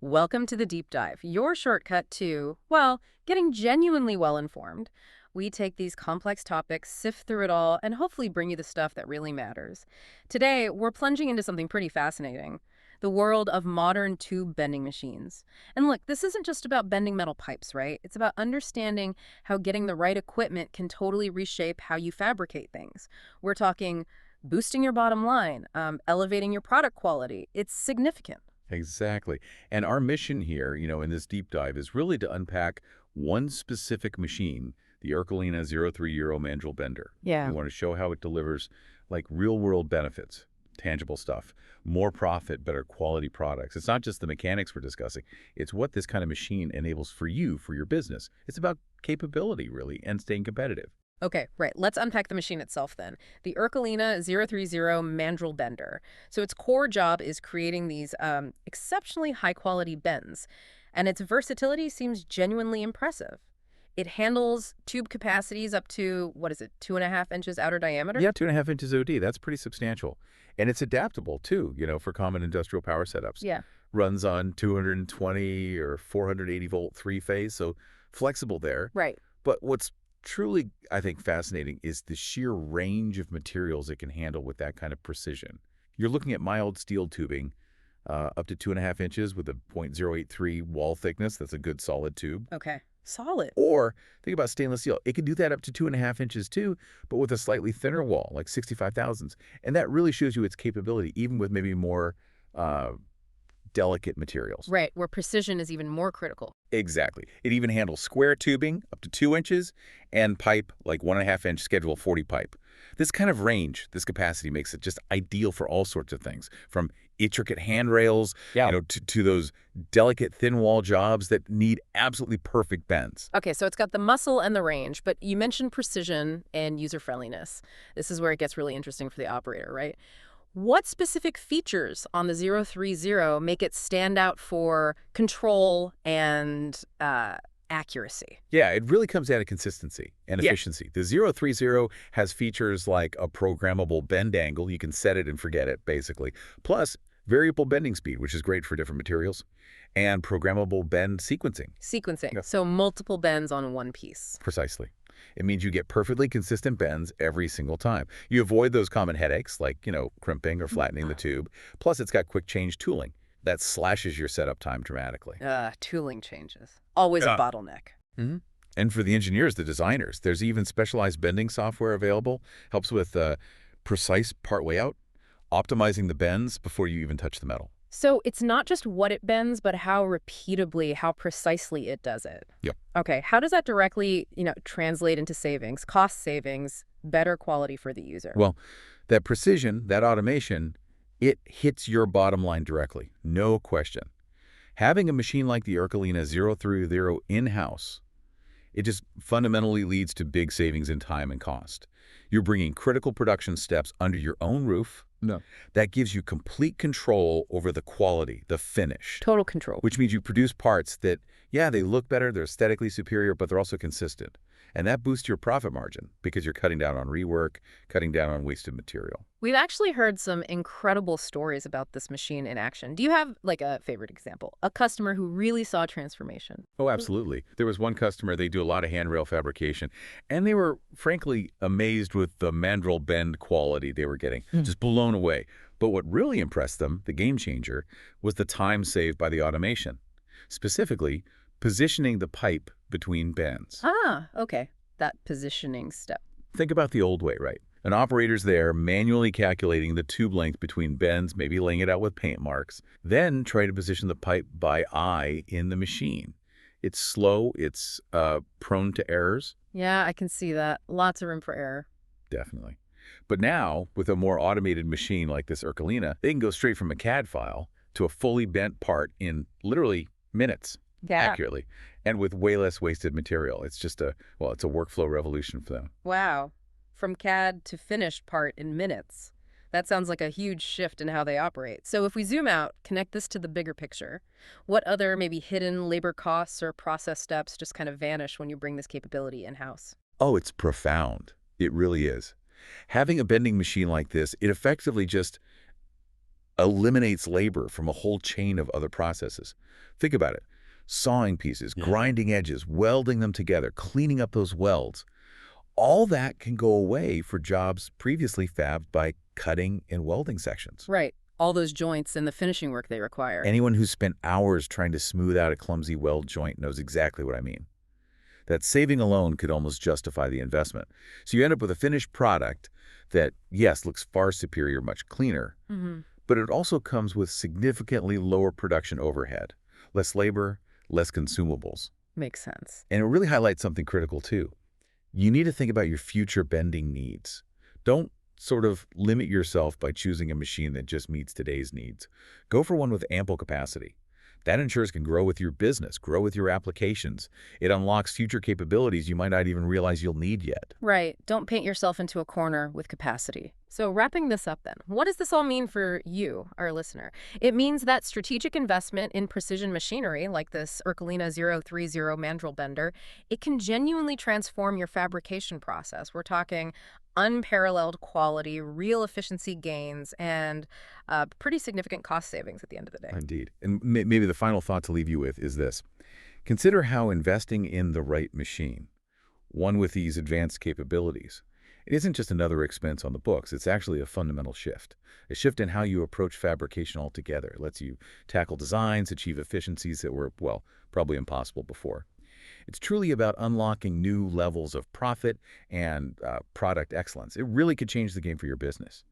Welcome to the Deep Dive, your shortcut to, well, getting genuinely well-informed. We take these complex topics, sift through it all, and hopefully bring you the stuff that really matters. Today, we're plunging into something pretty fascinating, the world of modern tube bending machines. And look, this isn't just about bending metal pipes, right? It's about understanding how getting the right equipment can totally reshape how you fabricate things. We're talking boosting your bottom line, elevating your product quality. It's significant. Exactly. And our mission here, in this deep dive is really to unpack one specific machine, the Ercolina-USA Mandrel bender. We Yeah. want to show how it delivers like real-world benefits, tangible stuff, more profit, better quality products. It's not just the mechanics we're discussing. It's what this kind of machine enables for you, for your business. It's about capability, really, and staying competitive. Okay, right. Let's unpack the machine itself then. The Ercolina-030 Mandrel bender. So its core job is creating these exceptionally high-quality bends, and its versatility seems genuinely impressive. It handles tube capacities up to, what is it, 2.5 inches outer diameter? Yeah, 2.5 inches OD. That's pretty substantial. And it's adaptable, too, for common industrial power setups. Yeah. Runs on 220 or 480-volt three-phase, so flexible there. Right. But what's truly, I think, fascinating is the sheer range of materials it can handle with that kind of precision. You're looking at mild steel tubing, up to 2.5 inches with a .083 wall thickness. That's a good solid tube. Okay. Solid. Or think about stainless steel. It can do that up to 2.5 inches too, but with a slightly thinner wall, like 65 thousandths. And that really shows you its capability, even with maybe more uh, delicate materials. Right, where precision is even more critical. Exactly. It even handles square tubing up to 2 inches and pipe like 1.5 inch Schedule 40 pipe. This kind of range, this capacity makes it just ideal for all sorts of things, from intricate handrails, to those delicate thin wall jobs that need absolutely perfect bends. Okay, so it's got the muscle and the range, but you mentioned precision and user-friendliness. This is where it gets really interesting for the operator, right? What specific features on the 030 make it stand out for control and accuracy? Yeah, it really comes down to consistency and Yeah. efficiency. The 030 has features like a programmable bend angle. You can set it and forget it, basically. Plus, variable bending speed, which is great for different materials, and programmable bend sequencing. Sequencing, Yeah. so multiple bends on one piece. Precisely. It means you get perfectly consistent bends every single time. You avoid those common headaches like, crimping or flattening the tube. Plus, it's got quick change tooling that slashes your setup time dramatically. Tooling changes. Always a Yeah. bottleneck. Mhm. And for the engineers, the designers, there's even specialized bending software available. Helps with precise part layout, optimizing the bends before you even touch the metal. So it's not just what it bends, but how repeatably, how precisely it does it. Yep. Okay, how does that directly, translate into savings, cost savings, better quality for the user? Well, that precision, that automation, it hits your bottom line directly, no question. Having a machine like the Ercolina-030 in-house, it just fundamentally leads to big savings in time and cost. You're bringing critical production steps under your own roof. No. That gives you complete control over the quality, the finish, Total control. which means you produce parts that, yeah, they look better, they're aesthetically superior, but they're also consistent. And that boosts your profit margin because you're cutting down on rework, cutting down on wasted material. We've actually heard some incredible stories about this machine in action. Do you have, like, a favorite example? A customer who really saw transformation? Oh, absolutely. There was one customer, they do a lot of handrail fabrication, and they were frankly amazed with the mandrel bend quality they were getting, just blown away. But what really impressed them, the game changer, was the time saved by the automation. Specifically, positioning the pipe between bends. Ah, okay. That positioning step. Think about the old way, right? An operator's there manually calculating the tube length between bends, maybe laying it out with paint marks, then try to position the pipe by eye in the machine. It's slow, it's prone to errors, Yeah, I can see that. Lots of room for error. definitely. But now, with a more automated machine like this Ercolina, they can go straight from a CAD file to a fully bent part in literally minutes, accurately, and with way less wasted material. It's just it's a workflow revolution for them. Wow. From CAD to finished part in minutes. That sounds like a huge shift in how they operate. So if we zoom out, connect this to the bigger picture, what other maybe hidden labor costs or process steps just kind of vanish when you bring this capability in-house? Oh, it's profound. It really is. Having a bending machine like this, it effectively just eliminates labor from a whole chain of other processes. Think about it. Sawing pieces, Yeah. grinding edges, welding them together, cleaning up those welds. All that can go away for jobs previously fabbed by cutting and welding sections. Right. All those joints and the finishing work they require. Anyone who's spent hours trying to smooth out a clumsy weld joint knows exactly what I mean. That saving alone could almost justify the investment. So you end up with a finished product that, yes, looks far superior, much cleaner, Hmm. but it also comes with significantly lower production overhead, less labor, less consumables. Makes sense. And it really highlights something critical, too. You need to think about your future bending needs. Don't sort of limit yourself by choosing a machine that just meets today's needs. Go for one with ample capacity. That ensures can grow with your business, grow with your applications. It unlocks future capabilities you might not even realize you'll need yet. Right. Don't paint yourself into a corner with capacity. So wrapping this up then, what does this all mean for you, our listener? It means that strategic investment in precision machinery, like this Ercolina-030 mandrel bender, it can genuinely transform your fabrication process. We're talking unparalleled quality, real efficiency gains, and pretty significant cost savings at the end of the day. Indeed. And maybe the final thought to leave you with is this. Consider how investing in the right machine, one with these advanced capabilities, it isn't just another expense on the books. It's actually a fundamental shift, a shift in how you approach fabrication altogether. It lets you tackle designs, achieve efficiencies that were, well, probably impossible before. It's truly about unlocking new levels of profit and product excellence. It really could change the game for your business.